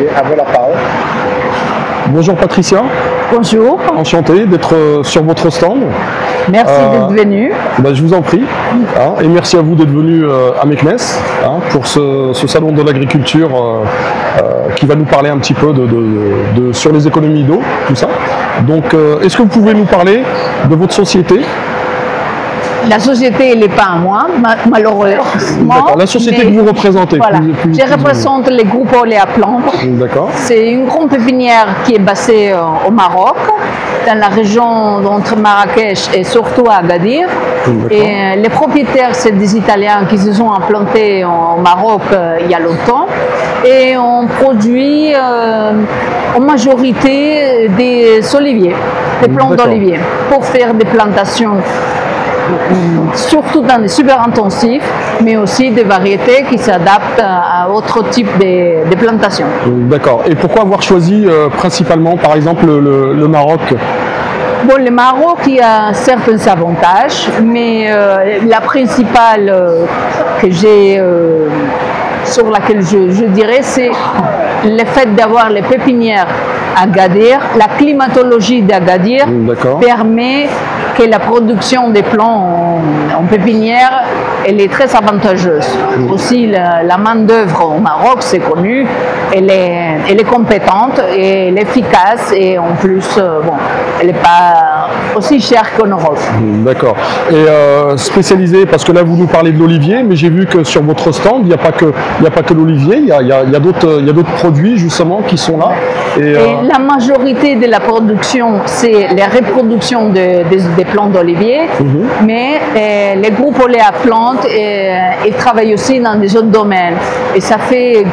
Et à vous la parole. Bonjour Patricia. Bonjour. Enchanté d'être sur votre stand. Merci d'être venu. Je vous en prie. Et merci à vous d'être venu à Meknes pour ce salon de l'agriculture qui va nous parler un petit peu sur les économies d'eau, tout ça. Donc, est-ce que vous pouvez nous parler de votre société? La société, elle n'est pas à moi, malheureusement. La société que vous représentez. Voilà. Je représente le groupe Oléa Plantes. D'accord. C'est une grande pépinière qui est basée au Maroc, dans la région entre Marrakech et surtout à Agadir. Et les propriétaires, c'est des Italiens qui se sont implantés au Maroc il y a longtemps. Et on produit en majorité des oliviers, des plants d'oliviers, pour faire des plantations. Surtout dans des super intensifs, mais aussi des variétés qui s'adaptent à autre type de plantations. D'accord. Et pourquoi avoir choisi principalement, par exemple, le Maroc? Bon, le Maroc, il y a certains avantages, mais la principale sur laquelle je dirais, c'est le fait d'avoir les pépinières à Agadir. La climatologie d'Agadir permet que la production des plants en pépinière, elle est très avantageuse. Aussi, la main-d'œuvre au Maroc, c'est connu, elle est compétente et elle est efficace, et en plus, elle n'est pas aussi chère qu'en Europe. D'accord. Et spécialisé, parce que là vous nous parlez de l'olivier, mais j'ai vu que sur votre stand, il n'y a pas que l'olivier, il y a d'autres produits justement qui sont là. Et la majorité de la production, c'est la reproduction des plants d'olivier, mais les groupes Oléa Plantes travaillent aussi dans des autres domaines. Et ça fait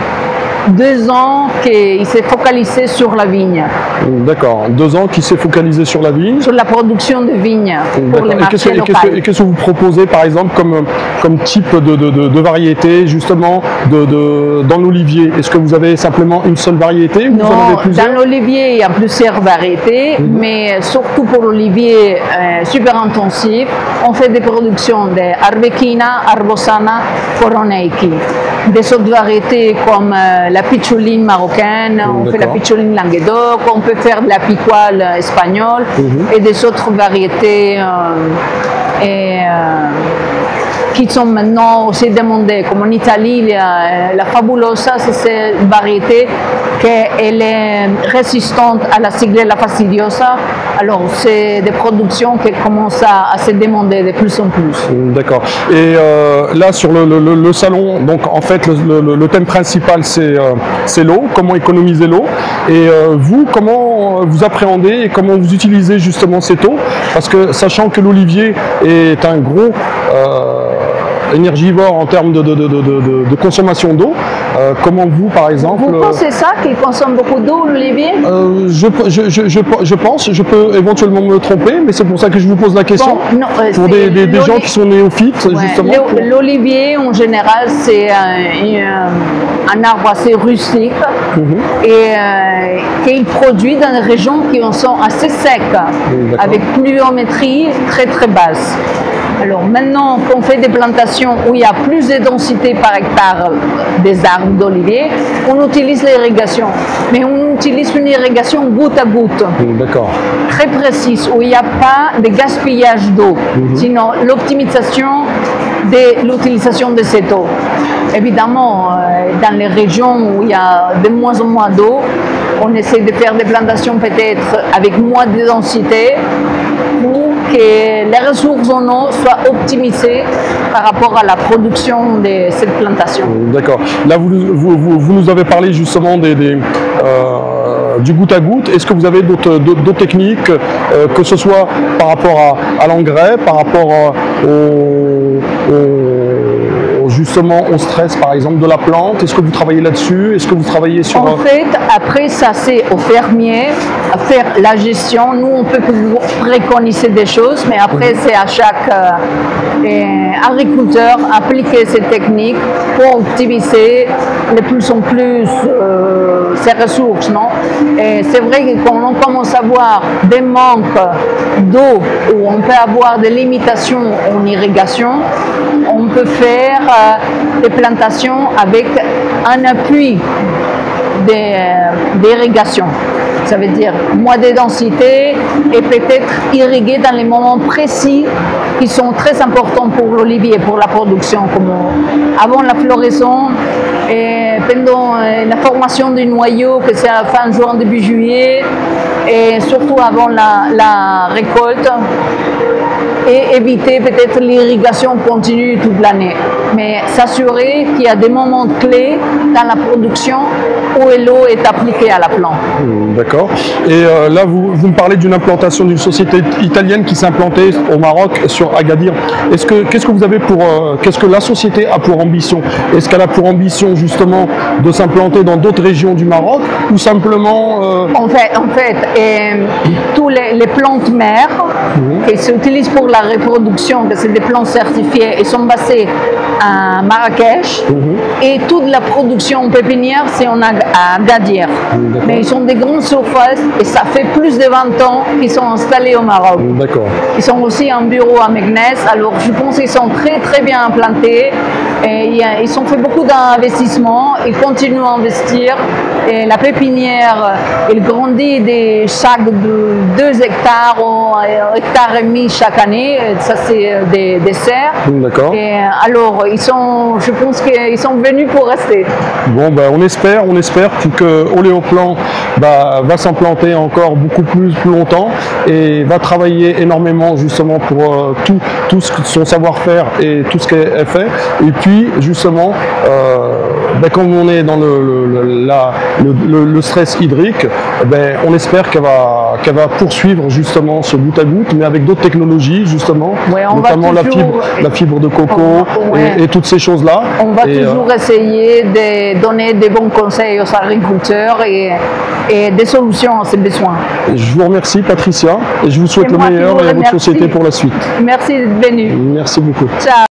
2 ans qu'il s'est focalisé sur la vigne. D'accord, 2 ans qu'il s'est focalisé sur la vigne. Sur la production de vignes pour les marchés locaux. Et qu'est-ce que vous proposez par exemple comme type de variété justement dans l'olivier? Est-ce que vous avez simplement une seule variété ou Non, vous en avez plusieurs? dans l'olivier il y a plusieurs variétés, mais surtout pour l'olivier super intensif, on fait des productions d'Arbequina, Arbosana, Coroneiki. Des autres variétés comme la picholine marocaine, on fait la picholine Languedoc, on peut faire de la picual espagnole et des autres variétés qui sont maintenant aussi demandées. Comme en Italie, la Fabulosa, c'est une variété qui est résistante à la Xylella fastidiosa. Alors, c'est des productions qui commencent à se demander de plus en plus. D'accord. Et là, sur le salon, donc en fait, le thème principal, c'est l'eau, comment économiser l'eau. Et vous, comment vous appréhendez et comment vous utilisez justement cette eau? Parce que sachant que l'olivier est un gros énergivore en termes de consommation d'eau, comment vous par exemple... Vous pensez ça, qu'il consomme beaucoup d'eau, l'olivier? Je pense, je peux éventuellement me tromper, mais c'est pour ça que je vous pose la question. Bon, non, pour des gens qui sont néophytes, justement. L'olivier en général, c'est un arbre assez rustique et qu'il produit dans des régions qui sont assez secs, avec pluviométrie très très basse. Alors maintenant qu'on fait des plantations où il y a plus de densité par hectare des arbres d'olivier, on utilise l'irrigation. Mais on utilise une irrigation goutte à goutte, très précise, où il n'y a pas de gaspillage d'eau, sinon l'optimisation de l'utilisation de cette eau. Évidemment, dans les régions où il y a de moins en moins d'eau, on essaie de faire des plantations peut-être avec moins de densité, pour que les ressources en eau soient optimisées par rapport à la production de cette plantation. D'accord. Là, vous nous avez parlé justement du goutte à goutte. Est-ce que vous avez d'autres techniques, que ce soit par rapport à l'engrais, par rapport justement au stress par exemple de la plante? Est-ce que vous travaillez là-dessus? Est-ce que vous travaillez sur... En fait, après ça c'est aux fermiers à faire la gestion. Nous on peut préconiser des choses, mais après c'est à chaque agriculteur appliquer ces techniques pour optimiser de plus en plus ses ressources. Et c'est vrai que quand on commence à avoir des manques d'eau ou on peut avoir des limitations en irrigation, on peut faire des plantations avec un appui d'irrigation. Ça veut dire moins de densité et peut-être irriguer dans les moments précis qui sont très importants pour l'olivier, pour la production, comme avant la floraison et pendant la formation du noyau, que c'est à la fin juin, début juillet, et surtout avant la récolte, et éviter peut-être l'irrigation continue toute l'année. Mais s'assurer qu'il y a des moments clés dans la production où l'eau est appliquée à la plante. D'accord. Et là, vous me parlez d'une implantation d'une société italienne qui s'est implantée au Maroc sur Agadir. Qu'est-ce que vous avez pour, qu'est-ce que la société a pour ambition? Est-ce qu'elle a pour ambition justement de s'implanter dans d'autres régions du Maroc ou simplement En fait, tous les plantes mères qui s'utilisent pour la reproduction, que c'est des plantes certifiées, et sont basées à Marrakech, et toute la production pépinière, c'est à Agadir. Mais ils sont des grandes surfaces et ça fait plus de 20 ans qu'ils sont installés au Maroc. D'accord. Ils sont aussi en bureau à Meknès, alors je pense qu'ils sont très très bien implantés. Et ils ont fait beaucoup d'investissements, ils continuent à investir. Et la pépinière, elle grandit de chaque 2 hectares ou 1,5 hectare chaque année. Ça, c'est des serres. D'accord. Et alors, je pense qu'ils sont venus pour rester. Bon, ben, on espère que Oléoplan va s'implanter encore beaucoup plus longtemps et va travailler énormément justement pour tout son savoir-faire et tout ce qui est fait. Et puis justement, comme on est dans le stress hydrique, on espère qu'elle va poursuivre justement ce goutte à goutte, mais avec d'autres technologies justement, notamment la fibre de coco et toutes ces choses-là. On va toujours essayer de donner des bons conseils aux agriculteurs et des solutions à ces besoins. Je vous remercie Patricia et je vous souhaite le meilleur et à votre société pour la suite. Merci d'être venu. Merci beaucoup. Ciao.